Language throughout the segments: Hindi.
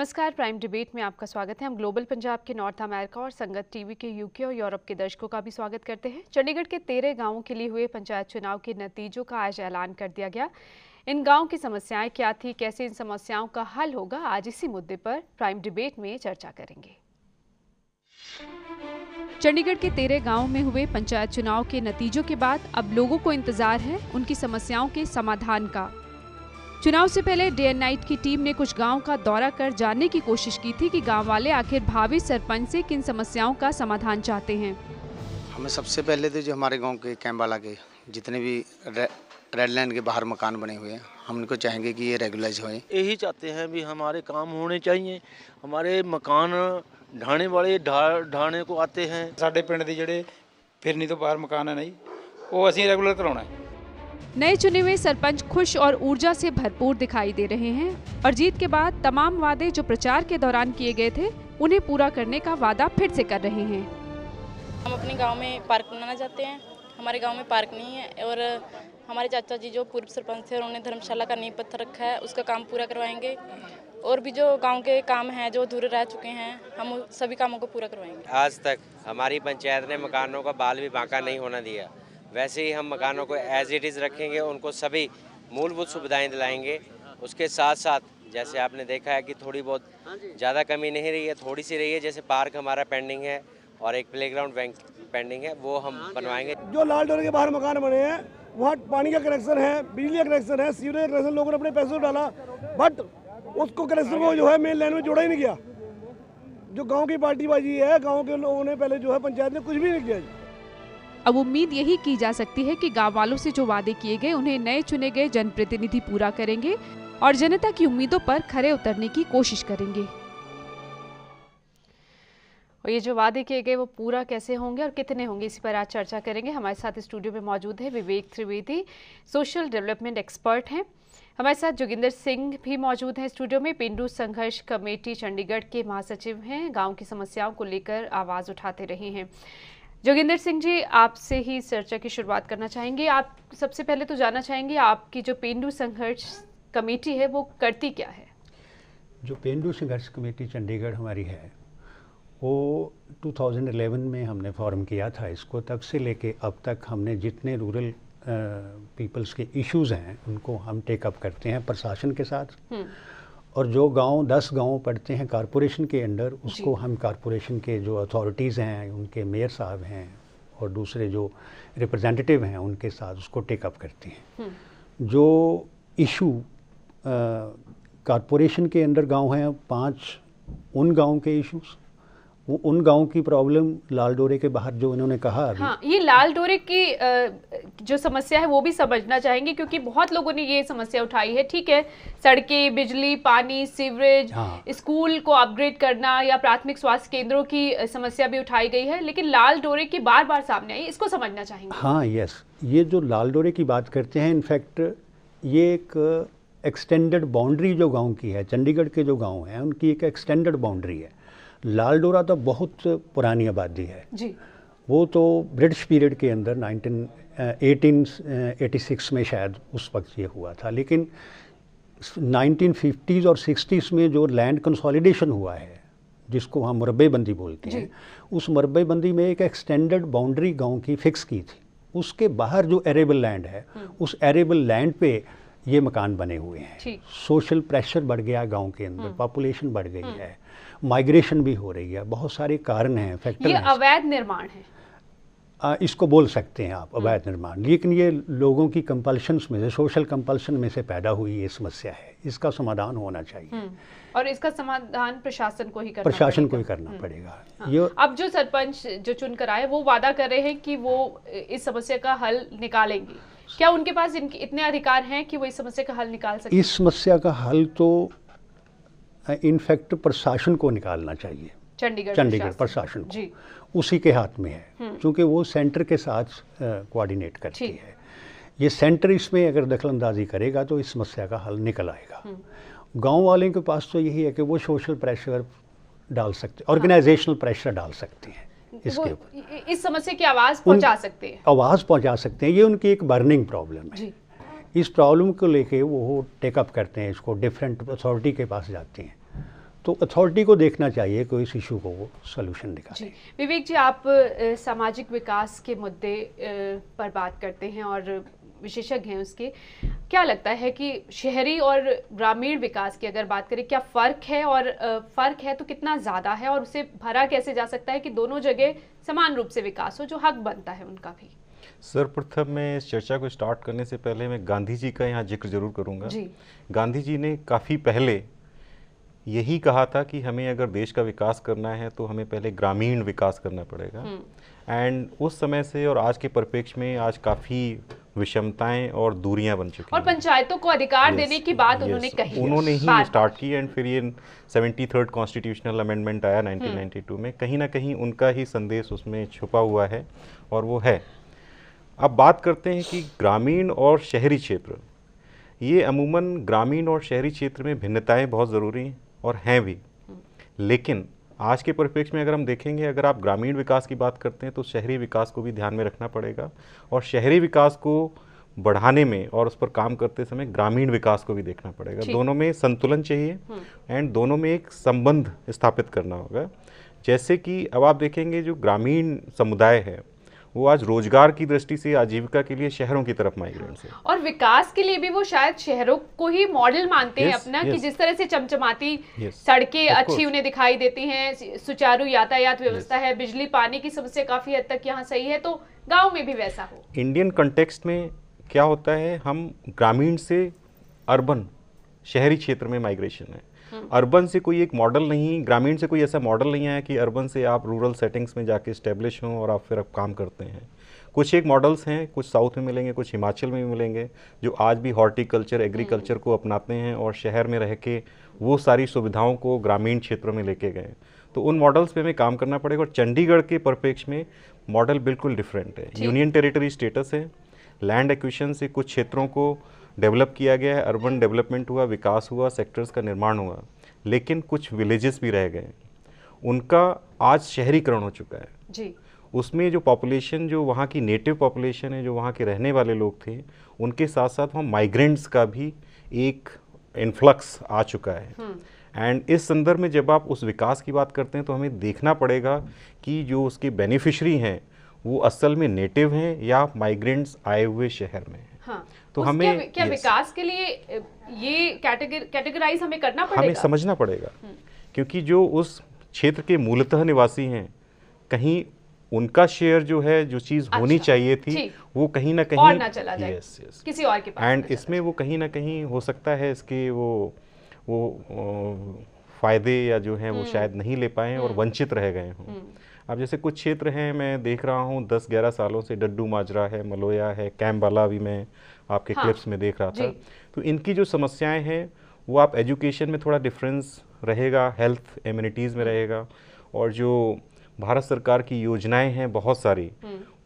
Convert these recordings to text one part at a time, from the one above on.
नमस्कार, प्राइम डिबेट में आपका स्वागत है। हम ग्लोबल पंजाब के नॉर्थ अमेरिका और संगत टीवी के यूके और यूरोप के दर्शकों का भी स्वागत करते हैं। चंडीगढ़ के 13 गांवों के लिए हुए पंचायत चुनाव के नतीजों का आज ऐलान कर दिया गया। इन गांवों की समस्याएं क्या थी, कैसे इन समस्याओं का हल होगा, आज इसी मुद्दे पर प्राइम डिबेट में चर्चा करेंगे। चंडीगढ़ के 13 गांवों में हुए पंचायत चुनाव के नतीजों के बाद अब लोगों को इंतजार है उनकी समस्याओं के समाधान का। चुनाव से पहले डे एंड नाइट की टीम ने कुछ गांव का दौरा कर जानने की कोशिश की थी कि गांव वाले आखिर भावी सरपंच से किन समस्याओं का समाधान चाहते हैं। हमें सबसे पहले तो जो हमारे गांव के कैम्बाला के जितने भी रेड लाइन के बाहर मकान बने हुए हैं, हम उनको चाहेंगे कि ये रेगुलाइज हों। यही चाहते हैं भी हमारे काम होने चाहिए। हमारे मकान ढाने वाले ढाने को आते हैं। साडे पिंड दे जिहड़े फिरनी तो बाहर मकान है नहीं, वो असीं रेगुलर कराउणा है। नए चुने हुए सरपंच खुश और ऊर्जा से भरपूर दिखाई दे रहे हैं और जीत के बाद तमाम वादे जो प्रचार के दौरान किए गए थे उन्हें पूरा करने का वादा फिर से कर रहे हैं। हम अपने गांव में पार्क बनाना चाहते हैं। हमारे गांव में पार्क नहीं है और हमारे चाचा जी जो पूर्व सरपंच थे उन्होंने धर्मशाला का नींव पत्थर रखा है, उसका काम पूरा करवाएंगे। और भी जो गांव के काम हैं जो अधूरे रह चुके हैं, हम सभी कामों को पूरा करवाएंगे। आज तक हमारी पंचायत ने मकानों का बाल भी बांका नहीं होना दिया। वैसे ही हम मकानों को एज इट इज़ रखेंगे, उनको सभी मूलभूत सुविधाएं दिलाएंगे। उसके साथ साथ जैसे आपने देखा है कि थोड़ी बहुत ज़्यादा कमी नहीं रही है, थोड़ी सी रही है। जैसे पार्क हमारा पेंडिंग है और एक प्लेग्राउंड पेंडिंग है, वो हम बनवाएंगे। जो लाल डोरे के बाहर मकान बने हैं वहाँ पानी का कनेक्शन है, बिजली का कनेक्शन है, सीवरेज का कनेक्शन लोगों ने अपने पैसों डाला, बट उसको कनेक्शन को जो है मेन लाइन में जोड़ा ही नहीं किया। जो गाँव की पार्टीबाजी है, गाँव के लोगों ने पहले जो है पंचायत ने कुछ भी नहीं किया। अब उम्मीद यही की जा सकती है कि गांव वालों से जो वादे किए गए उन्हें नए चुने गए जनप्रतिनिधि पूरा करेंगे और जनता की उम्मीदों पर खरे उतरने की कोशिश करेंगे। और ये जो वादे किए गए वो पूरा कैसे होंगे और कितने होंगे, इसी पर आज चर्चा करेंगे। हमारे साथ स्टूडियो में मौजूद है विवेक त्रिवेदी, सोशल डेवलपमेंट एक्सपर्ट हैं। हमारे साथ जोगिंदर सिंह भी मौजूद हैं स्टूडियो में, पेंडू संघर्ष कमेटी चंडीगढ़ के महासचिव हैं, गाँव की समस्याओं को लेकर आवाज़ उठाते रहे हैं। जोगिंदर सिंह जी, आपसे ही चर्चा की शुरुआत करना चाहेंगे। आप सबसे पहले तो जानना चाहेंगे आपकी जो पेंडू संघर्ष कमेटी है वो करती क्या है? जो पेंडू संघर्ष कमेटी चंडीगढ़ हमारी है वो 2011 में हमने फॉर्म किया था इसको। तब से लेके अब तक हमने जितने रूरल पीपल्स के इश्यूज़ हैं उनको हम टेकअप करते हैं प्रशासन के साथ। और जो गांव 10 गांव पड़ते हैं कॉरपोरेशन के अंडर, उसको हम कॉरपोरेशन के जो अथॉरिटीज़ हैं, उनके मेयर साहब हैं और दूसरे जो रिप्रेजेंटेटिव हैं उनके साथ उसको टेकअप करते हैं। जो इशू कॉरपोरेशन के अंडर गांव हैं 5, उन गांव के इश्यूज़, वो उन गाँव की प्रॉब्लम लाल डोरे के बाहर जो इन्होंने कहा अभी। हाँ, ये लाल डोरे की जो समस्या है वो भी समझना चाहेंगे क्योंकि बहुत लोगों ने ये समस्या उठाई है। ठीक है, सड़कें, बिजली, पानी, सीवरेज, स्कूल को अपग्रेड करना या प्राथमिक स्वास्थ्य केंद्रों की समस्या भी उठाई गई है, लेकिन लाल डोरे की बार बार सामने आई, इसको समझना चाहेंगे। हाँ, यस, ये जो लाल डोरे की बात करते हैं, इनफैक्ट ये एक एक्सटेंडेड बाउंड्री जो गाँव की है, चंडीगढ़ के जो गाँव हैं उनकी एक एक्सटेंडेड बाउंड्री है। लाल डोरा तो बहुत पुरानी आबादी है जी। वो तो ब्रिटिश पीरियड के अंदर 1886 में शायद उस वक्त ये हुआ था, लेकिन 1950s और 60s में जो लैंड कंसोलिडेशन हुआ है जिसको हम मुरब्बेबंदी बोलते हैं, उस मुरब्बेबंदी में एक एक्सटेंडेड बाउंड्री गांव की फिक्स की थी। उसके बाहर जो एरेबल लैंड है उस एरेबल लैंड पे ये मकान बने हुए हैं। सोशल प्रेशर बढ़ गया गांव के अंदर, पॉपुलेशन बढ़ गई है, माइग्रेशन भी हो रही है, बहुत सारे कारण हैं, फैक्टर हैं। ये अवैध निर्माण है, इसको बोल सकते हैं आप अवैध निर्माण, लेकिन ये लोगों की कंपल्शंस में से, सोशल कंपल्शन में से पैदा हुई ये समस्या है। इसका समाधान होना चाहिए और इसका समाधान प्रशासन को ही करना पड़ेगा। हाँ। अब जो सरपंच जो चुनकर आए वो वादा कर रहे हैं कि वो इस समस्या का हल निकालेंगे। क्या उनके पास इतने अधिकार हैं कि वो इस समस्या का हल निकाल सके? इस समस्या का हल तो इनफैक्ट प्रशासन को निकालना चाहिए, चंडीगढ़ प्रशासन को, उसी के हाथ में है, क्योंकि वो सेंटर के साथ कोऑर्डिनेट करती है। ये सेंटर इसमें अगर दखलंदाजी करेगा तो इस समस्या का हल निकल आएगा। गांव वालों के पास तो यही है कि वो सोशल प्रेशर डाल सकते, ऑर्गेनाइजेशनल प्रेशर डाल सकते हैं, इसके ऊपर इस समस्या की आवाज़ पहुंचा सकते हैं। ये उनकी एक बर्निंग प्रॉब्लम है। इस प्रॉब्लम को लेके वो टेकअप करते हैं, इसको डिफरेंट अथॉरिटी के पास जाते हैं। तो अथॉरिटी को देखना चाहिए कोई इस इशू को वो सोल्यूशन निकाले। विवेक जी, आप सामाजिक विकास के मुद्दे पर बात करते हैं और विशेषज्ञ हैं उसके, क्या लगता है कि शहरी और ग्रामीण विकास की अगर बात करें, क्या फ़र्क है, और फ़र्क है तो कितना ज़्यादा है, और उसे भरा कैसे जा सकता है कि दोनों जगह समान रूप से विकास हो जो हक बनता है उनका भी? सर्वप्रथम मैं इस चर्चा को स्टार्ट करने से पहले मैं गांधी जी का यहाँ जिक्र जरूर करूँगा। गांधी जी ने काफ़ी पहले यही कहा था कि हमें अगर देश का विकास करना है तो हमें पहले ग्रामीण विकास करना पड़ेगा। एंड उस समय से और आज के परिप्रेक्ष्य में आज काफ़ी विषमताएं और दूरियां बन चुकी हैं। और पंचायतों को अधिकार देने की बात उन्होंने कही, उन्होंने ही स्टार्ट की। एंड फिर ये 73rd कॉन्स्टिट्यूशनल अमेंडमेंट आया 1992 में, कहीं ना कहीं उनका ही संदेश उसमें छुपा हुआ है और वो है। अब बात करते हैं कि ग्रामीण और शहरी क्षेत्र, ये अमूमन ग्रामीण और शहरी क्षेत्र में भिन्नताएं बहुत ज़रूरी हैं और हैं भी, लेकिन आज के परिप्रेक्ष्य में अगर हम देखेंगे, अगर आप ग्रामीण विकास की बात करते हैं तो शहरी विकास को भी ध्यान में रखना पड़ेगा, और शहरी विकास को बढ़ाने में और उस पर काम करते समय ग्रामीण विकास को भी देखना पड़ेगा। दोनों में संतुलन चाहिए एंड दोनों में एक संबंध स्थापित करना होगा। जैसे कि अब आप देखेंगे जो ग्रामीण समुदाय है वो आज रोजगार की दृष्टि से आजीविका के लिए शहरों की तरफ माइग्रेंट्स है, और विकास के लिए भी वो शायद शहरों को ही मॉडल मानते हैं अपना, कि जिस तरह से चमचमाती सड़कें अच्छी उन्हें दिखाई देती हैं, सुचारू यातायात व्यवस्था है, बिजली पानी की समस्या काफी हद तक यहाँ सही है, तो गाँव में भी वैसा हो। इंडियन कंटेक्स्ट में क्या होता है, हम ग्रामीण से अर्बन शहरी क्षेत्र में माइग्रेशन है। अर्बन से कोई एक मॉडल नहीं, ग्रामीण से कोई ऐसा मॉडल नहीं आया कि अर्बन से आप रूरल सेटिंग्स में जाके इस्टेब्लिश हों और आप फिर आप काम करते हैं। कुछ एक मॉडल्स हैं, कुछ साउथ में मिलेंगे, कुछ हिमाचल में भी मिलेंगे, जो आज भी हॉर्टिकल्चर एग्रीकल्चर को अपनाते हैं और शहर में रह के वो सारी सुविधाओं को ग्रामीण क्षेत्रों में लेके गए। तो उन मॉडल्स पे हमें काम करना पड़ेगा। और चंडीगढ़ के परिप्रेक्ष्य में मॉडल बिल्कुल डिफरेंट है। यूनियन टेरिटरी स्टेटस है, लैंड एक्विजिशन से कुछ क्षेत्रों को डेवलप किया गया है, अर्बन डेवलपमेंट हुआ, विकास हुआ, सेक्टर्स का निर्माण हुआ, लेकिन कुछ विलेजेस भी रह गए, उनका आज शहरीकरण हो चुका है जी। उसमें जो पॉपुलेशन, जो वहाँ की नेटिव पॉपुलेशन है, जो वहाँ के रहने वाले लोग थे, उनके साथ साथ वहाँ माइग्रेंट्स का भी एक इन्फ्लक्स आ चुका है। एंड इस संदर्भ में जब आप उस विकास की बात करते हैं तो हमें देखना पड़ेगा कि जो उसके बेनिफिशरी हैं वो असल में नेटिव हैं या माइग्रेंट्स आए हुए शहर में हैं। हाँ, तो हमें क्या विकास के लिए ये कैटेगराइज हमें करना पड़ेगा, हमें समझना पड़ेगा, क्योंकि जो उस क्षेत्र के मूलतः निवासी हैं, कहीं उनका शेयर जो है, जो चीज़ होनी चाहिए थी, वो कहीं ना कहीं और ना चला जाए किसी और के पास। एंड इसमें वो कहीं ना कहीं हो सकता है इसके वो फायदे या जो हैं वो शायद नहीं ले पाए और वंचित रह गए हों। अब जैसे कुछ क्षेत्र हैं, मैं देख रहा हूँ 10-11 सालों से डड्डू माजरा है, मलोया है, कैम्बाला भी मैं आपके क्लिप्स में देख रहा था। तो इनकी जो समस्याएं हैं वो आप एजुकेशन में थोड़ा डिफरेंस रहेगा, हेल्थ एम्यूनिटीज़ में रहेगा, और जो भारत सरकार की योजनाएं हैं बहुत सारी,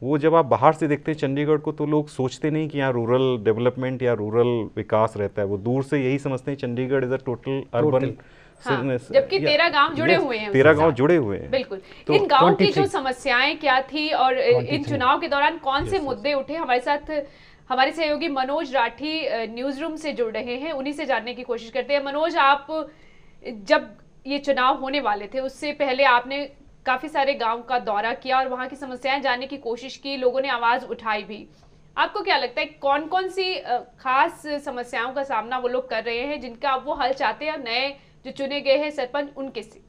वो जब आप बाहर से देखते हैं चंडीगढ़ को तो लोग सोचते नहीं कि यहाँ रूरल डेवलपमेंट या रूरल विकास रहता है। वो दूर से यही समझते हैं Chandigarh is a total urban. जबकि 13 गांव जुड़े हुए हैं, 13 गांव जुड़े हुए हैं। बिल्कुल। तो इन गांव की जो समस्याएं क्या थी और इन चुनाव के दौरान कौन से मुद्दे उठे, हमारे साथ हमारे सहयोगी मनोज राठी न्यूज रूम से जुड़ रहे हैं, उन्हीं से जानने की कोशिश करते हैं। मनोज, आप जब ये चुनाव होने वाले थे उससे पहले आपने काफी सारे गांव का दौरा किया और वहां की समस्याएं जानने की कोशिश की, लोगों ने आवाज उठाई भी। आपको क्या लगता है कौन कौन सी खास समस्याओं का सामना वो लोग कर रहे हैं जिनका अब वो हल चाहते हैं, नए जो चुने गए हैं सरपंच उनके से?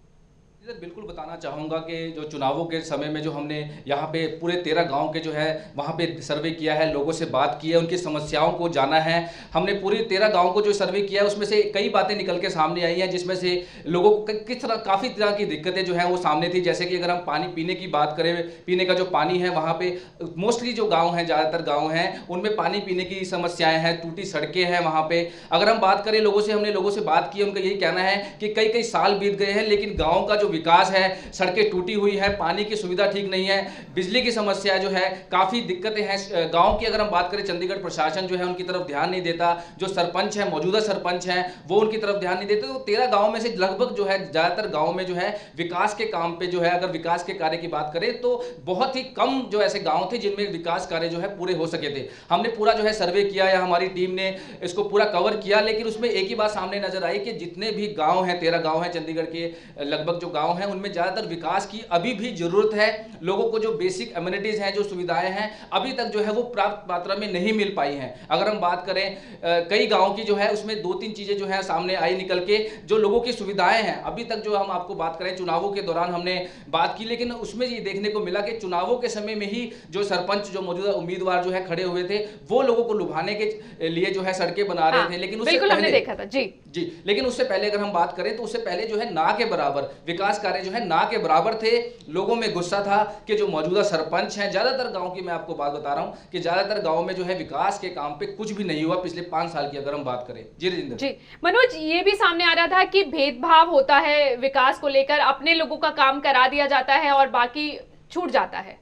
बिल्कुल बताना चाहूँगा कि जो चुनावों के समय में जो हमने यहाँ पे पूरे 13 गांव के जो है वहाँ पे सर्वे किया है, लोगों से बात की है, उनकी समस्याओं को जाना है। हमने पूरे 13 गांव को जो सर्वे किया है उसमें से कई बातें निकल के सामने आई हैं, जिसमें से लोगों को किस तरह काफ़ी तरह की दिक्कतें जो हैं वो सामने थी। जैसे कि अगर हम पानी पीने की बात करें, पीने का जो पानी है वहाँ पर मोस्टली जो गाँव हैं, ज़्यादातर गाँव हैं उनमें पानी पीने की समस्याएँ हैं, टूटी सड़कें हैं वहाँ पर। अगर हम बात करें लोगों से, हमने लोगों से बात की, उनका यही कहना है कि कई साल बीत गए हैं लेकिन गाँव का जो विकास है, सड़कें टूटी हुई है, पानी की सुविधा ठीक नहीं है, बिजली की समस्या जो है, काफ़ी दिक्कतें हैं। गांव की अगर हम बात करें, चंडीगढ़ प्रशासन जो है उनकी तरफ ध्यान नहीं देता, जो सरपंच है, मौजूदा सरपंच हैं, वो उनकी तरफ ध्यान नहीं देते। तो 13 गाँव में से लगभग जो है ज़्यादातर गाँव में जो है विकास के काम पे जो है, अगर विकास के कार्य की बात करें तो बहुत ही कम जो ऐसे गाँव थे जिनमें विकास कार्य जो है पूरे हो सके थे। हमने पूरा जो है सर्वे किया या हमारी टीम ने इसको पूरा कवर किया, लेकिन उसमें एक ही बात सामने नजर आई कि जितने भी गांव हैं, 13 गांव हैं चंडीगढ़ के, लगभग जो गांव हैं उनमें ज़्यादातर विकास की अभी भी ज़रूरत है। लोगों को जो बेसिक एमिनिटीज़ हैं, जो सुविधाएं हैं, अभी तक जो है वो प्राप्त मात्रा में नहीं मिल पाई हैं। अगर हम बात करें कई गाँव की जो है उसमें 2-3 चीज़ें जो है सामने आई निकल के, जो लोगों की सुविधाएँ हैं अभी तक जो हम आपको बात करें, चुनावों के दौरान हमने बात की, लेकिन उसमें ये देखने को मिला कि चुनावों के समय में ही जो सरपंच, जो मौजूदा उम्मीदवार जो है खड़े हुए थे, वो लोगों को लुभाने के लिए जो है सड़कें बना रहे थे। लेकिन उससे बिल्कुल हमने देखा था जी, लेकिन उससे पहले अगर हम बात करें तो उससे पहले जो है ना के बराबर विकास कार्य जो है ना के बराबर थे। लोगों में गुस्सा था कि जो मौजूदा सरपंच हैं, ज्यादातर गांव की मैं आपको बात बता रहा हूं कि ज्यादातर गांव में जो है विकास के काम पे कुछ भी नहीं हुआ पिछले 5 साल की अगर हम बात करें। जी राजेंद्र जी। मनोज, ये भी सामने आ रहा था कि भेदभाव होता है विकास को लेकर, अपने लोगों का काम करा दिया जाता है और बाकी छूट जाता है।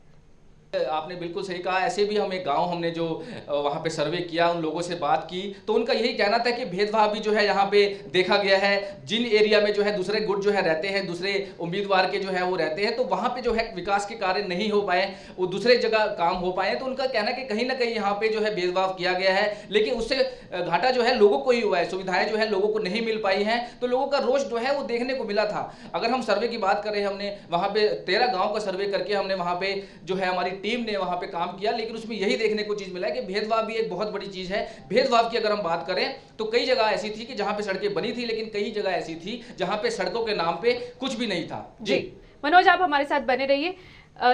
आपने बिल्कुल सही कहा। ऐसे भी हम एक गांव हमने जो वहां पे सर्वे किया, उन लोगों से बात की, तो उनका यही कहना था कि भेदभाव भी जो है यहाँ पे देखा गया है। जिन एरिया में जो है दूसरे गुट जो है रहते हैं, दूसरे उम्मीदवार के जो है वो रहते हैं, तो वहाँ पे जो है विकास के कार्य नहीं हो पाए, वो दूसरे जगह काम हो पाए। तो उनका कहना कि कहीं ना कहीं यहाँ पे जो है भेदभाव किया गया है, लेकिन उससे घाटा जो है लोगों को ही हुआ है, सुविधाएं जो है लोगों को नहीं मिल पाई हैं, तो लोगों का रोष जो है वो देखने को मिला था। अगर हम सर्वे की बात करें, हमने वहाँ पे 13 गाँव का सर्वे करके हमने वहाँ पे जो है हमारी टीम ने वहां पे काम किया, लेकिन उसमें यही देखने को चीज मिला है कि भेदभाव भी एक बहुत बड़ी चीज है। भेदभाव की अगर हम बात करें तो कई जगह ऐसी थी कि जहां पे सड़कें बनी थी, लेकिन कई जगह ऐसी थी जहां पे सड़कों के नाम पे कुछ भी नहीं था। जी मनोज, आप हमारे साथ बने रहिए।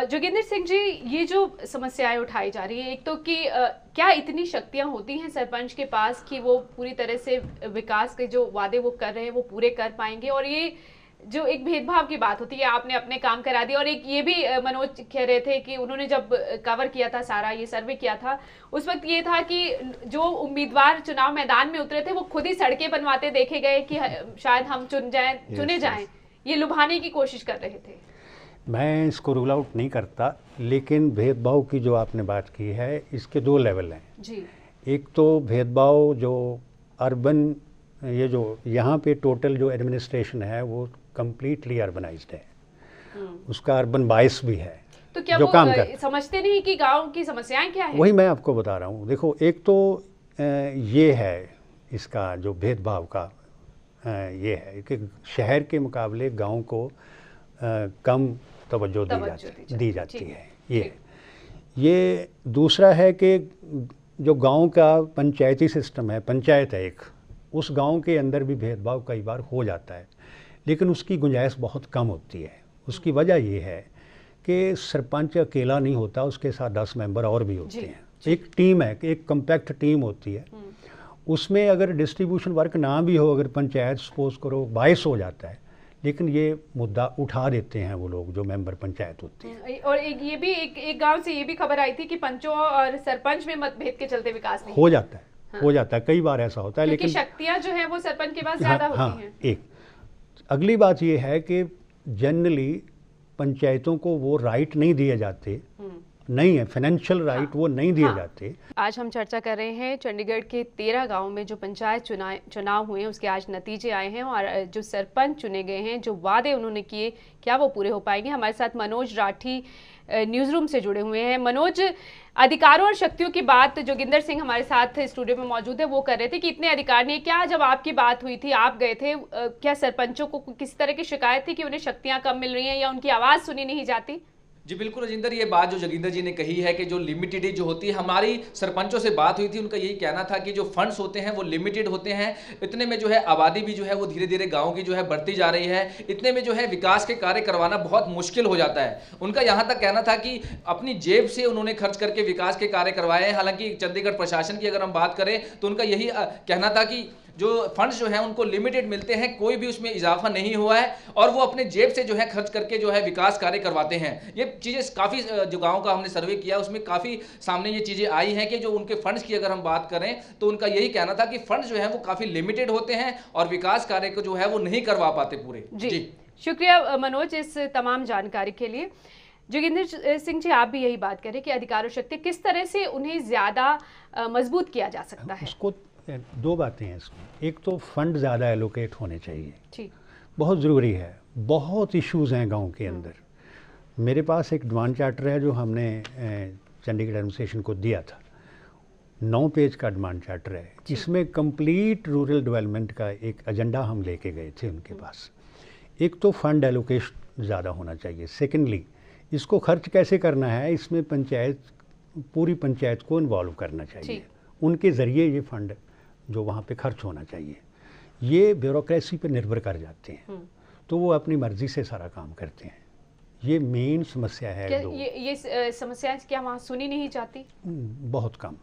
जोगिंदर सिंह जी, ये जो समस्याएं उठाई जा रही है, एक तो कि क्या इतनी शक्तियां होती हैं सरपंच के पास कि वो पूरी तरह से विकास के जो वादे वो कर रहे हैं वो पूरे कर पाएंगे, और ये जो एक भेदभाव की बात होती है, आपने अपने काम करा दिया। और एक ये भी मनोज कह रहे थे कि उन्होंने जब कवर किया था, सारा ये सर्वे किया था, उस वक्त ये था कि जो उम्मीदवार चुनाव मैदान में उतरे थे वो खुद ही सड़कें बनवाते देखे गए कि शायद हम चुने जाएं, ये लुभाने की कोशिश कर रहे थे। मैं इसको रूल आउट नहीं करता, लेकिन भेदभाव की जो आपने बात की है, इसके 2 लेवल हैं जी। एक तो भेदभाव जो अर्बन, ये जो यहाँ पे टोटल जो एडमिनिस्ट्रेशन है वो कम्प्लीटली अर्बनाइज्ड है, उसका अर्बन बायस भी है। तो क्या जो वो काम समझते नहीं कि गांव की समस्याएं क्या है? वही मैं आपको बता रहा हूँ। देखो, एक तो ये है इसका जो भेदभाव का ये है कि शहर के मुकाबले गांव को कम तवज्जो दी जाती है। ये दूसरा है कि जो गांव का पंचायती सिस्टम है, पंचायत है एक, उस गांव के अंदर भी भेदभाव कई बार हो जाता है, लेकिन उसकी गुंजाइश बहुत कम होती है। उसकी वजह ये है कि सरपंच अकेला नहीं होता, उसके साथ 10 मेंबर और भी होते हैं। एक टीम है, एक कम्पैक्ट टीम होती है। उसमें अगर डिस्ट्रीब्यूशन वर्क ना भी हो, अगर पंचायत सपोज करो 22 हो जाता है, लेकिन ये मुद्दा उठा देते हैं वो लोग जो मेंबर पंचायत होती है। और ये भी एक गांव से ये भी खबर आई थी कि पंचों और सरपंच में मतभेद के चलते विकास नहीं हो जाता है। हो जाता है, कई बार ऐसा होता है, लेकिन शक्तियां जो है वो सरपंच के पास ज्यादा होती हैं। एक अगली बात ये है कि जनरली पंचायतों को वो राइट नहीं दिए जाते, नहीं है फाइनेंशियल राइट, वो नहीं दिए जाते। आज हम चर्चा कर रहे हैं चंडीगढ़ के 13 गांव में जो पंचायत चुनाव हुए हैं उसके आज नतीजे आए हैं, और जो सरपंच चुने गए हैं, जो वादे उन्होंने किए, क्या वो पूरे हो पाएंगे। हमारे साथ मनोज राठी न्यूज़ रूम से जुड़े हुए हैं। मनोज, अधिकारों और शक्तियों की बात जोगिंदर सिंह हमारे साथ स्टूडियो में मौजूद है, वो कर रहे थे कि इतने अधिकार नहीं। क्या जब आपकी बात हुई थी, आप गए थे, क्या सरपंचों को किसी तरह की शिकायत थी कि उन्हें शक्तियां कम मिल रही हैं या उनकी आवाज़ सुनी नहीं जाती? जी बिल्कुल राजेंद्र, ये बात जो जोगिंदर जी ने कही है कि जो लिमिटेड जो होती है, हमारी सरपंचों से बात हुई थी, उनका यही कहना था कि जो फंड्स होते हैं वो लिमिटेड होते हैं। इतने में जो है आबादी भी जो है वो धीरे धीरे गाँव की जो है बढ़ती जा रही है, इतने में जो है विकास के कार्य करवाना बहुत मुश्किल हो जाता है। उनका यहाँ तक कहना था कि अपनी जेब से उन्होंने खर्च करके विकास के कार्य करवाए हैं। हालांकि चंडीगढ़ प्रशासन की अगर हम बात करें तो उनका यही कहना था कि जो फंड्स जो हैं उनको लिमिटेड मिलते हैं, कोई भी उसमें इजाफा नहीं हुआ है, और वो अपने जेब से जो है खर्च करके जो है विकास कार्य करवाते हैं। ये चीज़ें काफ़ी जो गांव का हमने सर्वे किया उसमें काफ़ी सामने ये चीज़ें आई हैं कि जो उनके फंड्स की अगर हम बात करें तो उनका यही कहना था कि फंड्स जो है वो काफ़ी लिमिटेड होते हैं और विकास कार्य को जो है वो नहीं करवा पाते पूरे। जी शुक्रिया मनोज इस तमाम जानकारी के लिए। जोगिंदर सिंह जी, आप भी यही बात करें कि अधिकार और शक्ति किस तरह से उन्हें ज़्यादा मजबूत किया जा सकता है? उसको दो बातें हैं इसमें। एक तो फंड ज़्यादा एलोकेट होने चाहिए, ठीक, बहुत ज़रूरी है। बहुत इश्यूज़ हैं गांव के अंदर। मेरे पास एक डिमांड चार्टर है जो हमने चंडीगढ़ एडमिनिस्ट्रेशन को दिया था, 9 पेज का डिमांड चार्टर है। इसमें कंप्लीट रूरल डेवलपमेंट का एक एजेंडा हम लेके गए थे उनके पास। एक तो फंड एलोकेशन ज़्यादा होना चाहिए। सेकेंडली, इसको खर्च कैसे करना है, इसमें पंचायत, पूरी पंचायत को इन्वॉल्व करना चाहिए। उनके ज़रिए ये फंड जो वहाँ पे खर्च होना चाहिए, ये ब्यूरोक्रेसी पे निर्भर कर जाते हैं, तो वो अपनी मर्ज़ी से सारा काम करते हैं। ये मेन समस्या है। ये समस्याएं क्या वहाँ सुनी नहीं जाती? बहुत कम,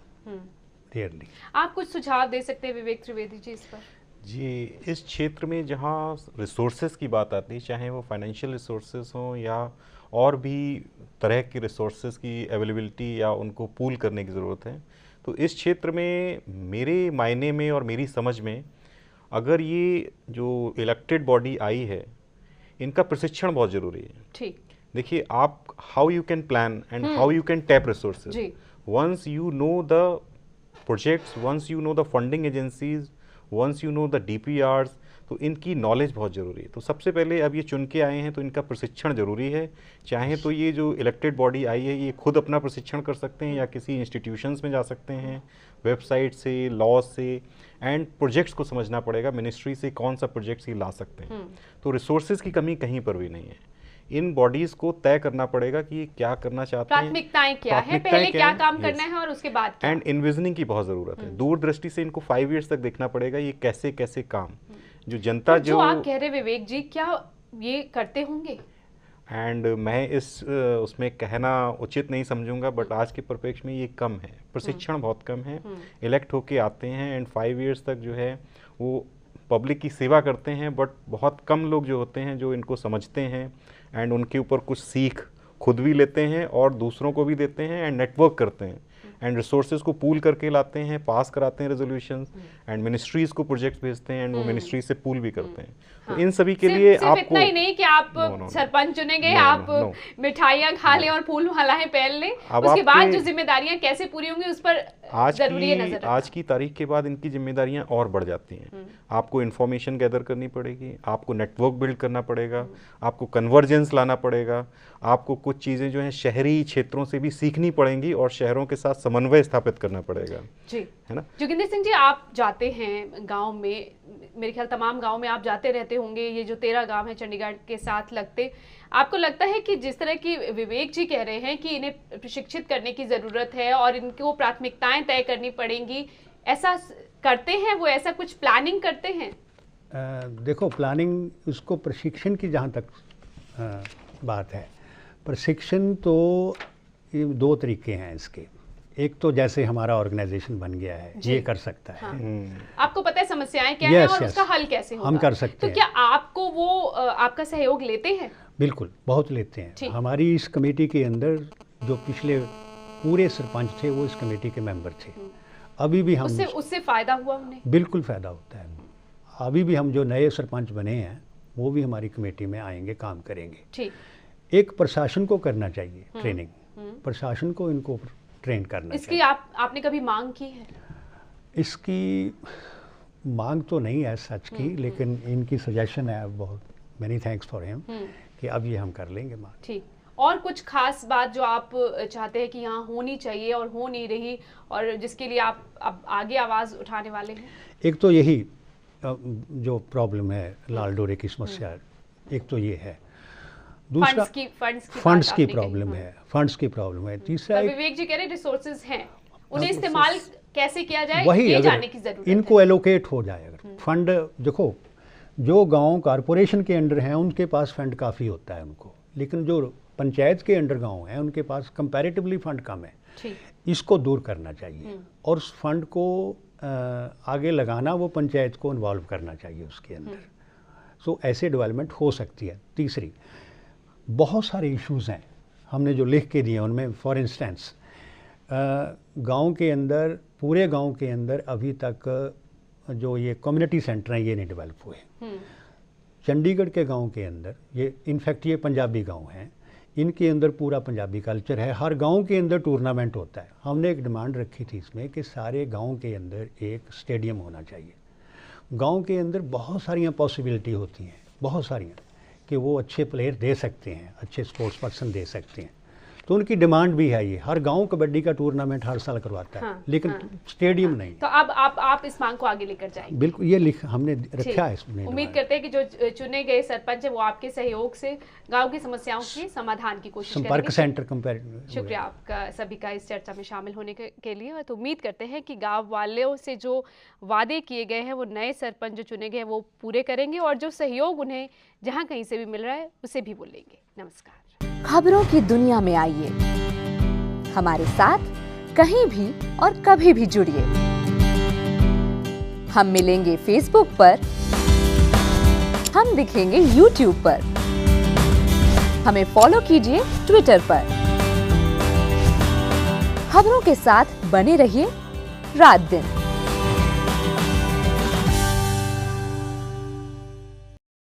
रेयरली। आप कुछ सुझाव दे सकते हैं विवेक त्रिवेदी जी इस पर? जी, इस क्षेत्र में जहाँ रिसोर्सेज की बात आती है, चाहे वो फाइनेंशियल रिसोर्सेज हों या और भी तरह के रिसोर्सेज की अवेलेबिलिटी या उनको पूल करने की ज़रूरत है, तो इस क्षेत्र में मेरे मायने में और मेरी समझ में अगर ये जो इलेक्टेड बॉडी आई है, इनका प्रशिक्षण बहुत ज़रूरी है। ठीक, देखिए, आप how you can plan and how you can tap resources, once you know the projects, once you know the funding agencies, once you know the DPRs, तो इनकी नॉलेज बहुत ज़रूरी है। तो सबसे पहले अब ये चुन के आए हैं तो इनका प्रशिक्षण ज़रूरी है। चाहे तो ये जो इलेक्टेड बॉडी आई है ये खुद अपना प्रशिक्षण कर सकते हैं या किसी इंस्टीट्यूशंस में जा सकते हैं, वेबसाइट से, लॉ से, एंड प्रोजेक्ट्स को समझना पड़ेगा मिनिस्ट्री से कौन सा प्रोजेक्ट्स ये ला सकते हैं। तो रिसोर्सेज की कमी कहीं पर भी नहीं है। इन बॉडीज़ को तय करना पड़ेगा कि ये क्या करना चाहते हैं, प्राथमिकताएं क्या है, पहले क्या काम करना है और उसके बाद क्या। एंड इन्विजनिंग की बहुत ज़रूरत है। दूरदृष्टि से इनको 5 ईयर्स तक देखना पड़ेगा ये कैसे कैसे काम, जो जनता जो आप कह रहे विवेक जी, क्या ये करते होंगे? एंड मैं इस उसमें कहना उचित नहीं समझूंगा, बट आज के परिप्रेक्ष्य में ये कम है, प्रशिक्षण बहुत कम है। इलेक्ट होके आते हैं एंड 5 ईयर्स तक जो है वो पब्लिक की सेवा करते हैं, बट बहुत कम लोग जो होते हैं जो इनको समझते हैं एंड उनके ऊपर कुछ सीख खुद भी लेते हैं और दूसरों को भी देते हैं एंड नेटवर्क करते हैं एंड रिसोर्सेज को पूल करके लाते हैं, पास कराते हैं रेजोल्यूशंस एंड मिनिस्ट्रीज को प्रोजेक्ट्स भेजते हैं एंड वो मिनिस्ट्री से पूल भी करते हैं। तो इन सभी के लिए सिर्फ आपको इतना ही नहीं कि आप सरपंच चुनेंगे, आप मिठाइयाँ खा लें और फूल मालाएं पहन लें, उसके बाद जो जिम्मेदारियां कैसे पूरी होंगी उस पर जरूरी है नजर रखना। आज की तारीख के बाद इनकी जिम्मेदारियां और बढ़ जाती हैं। आपको इन्फॉर्मेशन गैदर करनी पड़ेगी, आपको नेटवर्क बिल्ड करना पड़ेगा, आपको कन्वर्जेंस लाना पड़ेगा, आपको कुछ चीज़ें जो हैं शहरी क्षेत्रों से भी सीखनी पड़ेंगी और शहरों के साथ समन्वय स्थापित करना पड़ेगा। जी, है ना? जोगिंदर सिंह जी, आप जाते हैं गांव में, मेरे ख्याल तमाम गांव में आप जाते रहते होंगे, ये जो 13 गांव है चंडीगढ़ के साथ लगते, आपको लगता है कि जिस तरह की विवेक जी कह रहे हैं कि इन्हें प्रशिक्षित करने की ज़रूरत है और इनको प्राथमिकताएं तय करनी पड़ेंगी, ऐसा करते हैं वो, ऐसा कुछ प्लानिंग करते हैं? देखो, प्लानिंग, उसको प्रशिक्षण की जहाँ तक बात है, प्रशिक्षण तो ये 2 तरीके हैं इसके। एक तो जैसे हमारा ऑर्गेनाइजेशन बन गया है, ये कर सकता है। आपको पता है समस्याएं क्या हैं और उसका हल कैसे होगा, हम कर सकते हैं। तो क्या आपको वो आपका सहयोग लेते हैं? बिल्कुल, बहुत लेते हैं। हमारी इस कमेटी के अंदर जो पिछले पूरे सरपंच थे वो इस कमेटी के मेंबर थे। अभी भी हम उससे फायदा हुआ उन्हें? बिल्कुल फ़ायदा होता है। अभी भी हम जो नए सरपंच बने हैं वो भी हमारी कमेटी में आएंगे, काम करेंगे। ठीक। एक प्रशासन को करना चाहिए ट्रेनिंग, प्रशासन को इनको ट्रेन करना इसकी चाहिए। आपने कभी मांग की है? इसकी मांग तो नहीं है सच की, लेकिन इनकी सजेशन है, बहुत मैनी थैंक्स फॉर हिम, कि अब ये हम कर लेंगे मांग। ठीक। और कुछ खास बात जो आप चाहते हैं कि यहाँ होनी चाहिए और हो नहीं रही और जिसके लिए आप अब आगे आवाज़ उठाने वाले हैं? एक तो यही जो प्रॉब्लम है, लाल डोरे की समस्या, एक तो ये है। दूसरा फंड्स की प्रॉब्लम है, फंड्स की प्रॉब्लम है। तीसरा विवेक जी कह रहे रिसोर्सेज हैं, उन्हें इस्तेमाल कैसे किया जाए वही ये जानने की जरूरत है। इनको एलोकेट हो जाए अगर फंड। देखो, जो गांव कॉरपोरेशन के अंडर हैं उनके पास फंड काफ़ी होता है उनको, लेकिन जो पंचायत के अंडर गांव हैं उनके पास कंपैरेटिवली फंड कम है। इसको दूर करना चाहिए और उस फंड को आगे लगाना, वो पंचायत को इन्वॉल्व करना चाहिए उसके अंदर। सो ऐसे डेवलपमेंट हो सकती है। तीसरी, बहुत सारे इश्यूज़ हैं हमने जो लिख के दिए उनमें, फॉर इंस्टेंस गांव के अंदर, पूरे गांव के अंदर अभी तक जो ये कम्युनिटी सेंटर हैं ये नहीं डेवलप हुए। चंडीगढ़ के गांव के अंदर, ये इनफैक्ट ये पंजाबी गांव हैं, इनके अंदर पूरा पंजाबी कल्चर है, हर गांव के अंदर टूर्नामेंट होता है। हमने एक डिमांड रखी थी इसमें कि सारे गांव के अंदर एक स्टेडियम होना चाहिए। गांव के अंदर बहुत सारियां पॉसिबिलिटी होती हैं, बहुत सारियां, कि वो अच्छे प्लेयर दे सकते हैं, अच्छे स्पोर्ट्स पर्सन दे सकते हैं, तो उनकी डिमांड भी है। ये हर गांव कबड्डी का टूर्नामेंट हर साल करवाता है, लेकिन स्टेडियम नहीं। तो अब आप इस मांग को आगे लेकर जाएंगे? बिल्कुल, ये हमने रखा है इसमें। उम्मीद करते हैं कि जो चुने गए सरपंच है वो आपके सहयोग से गांव की समस्याओं के समाधान की कोशिश करेंगे। संपर्क सेंटर शुक्रिया आपका सभी का इस चर्चा में शामिल होने के लिए। तो उम्मीद करते हैं कि गाँव वालों से जो वादे किए गए हैं वो नए सरपंच जो चुने गए हैं वो पूरे करेंगे, और जो सहयोग उन्हें जहाँ कहीं से भी मिल रहा है उसे भी वो लेंगे। नमस्कार। खबरों की दुनिया में आइए, हमारे साथ कहीं भी और कभी भी जुड़िए। हम मिलेंगे फेसबुक पर, हम दिखेंगे यूट्यूब पर, हमें फॉलो कीजिए ट्विटर पर। खबरों के साथ बने रहिए रात दिन।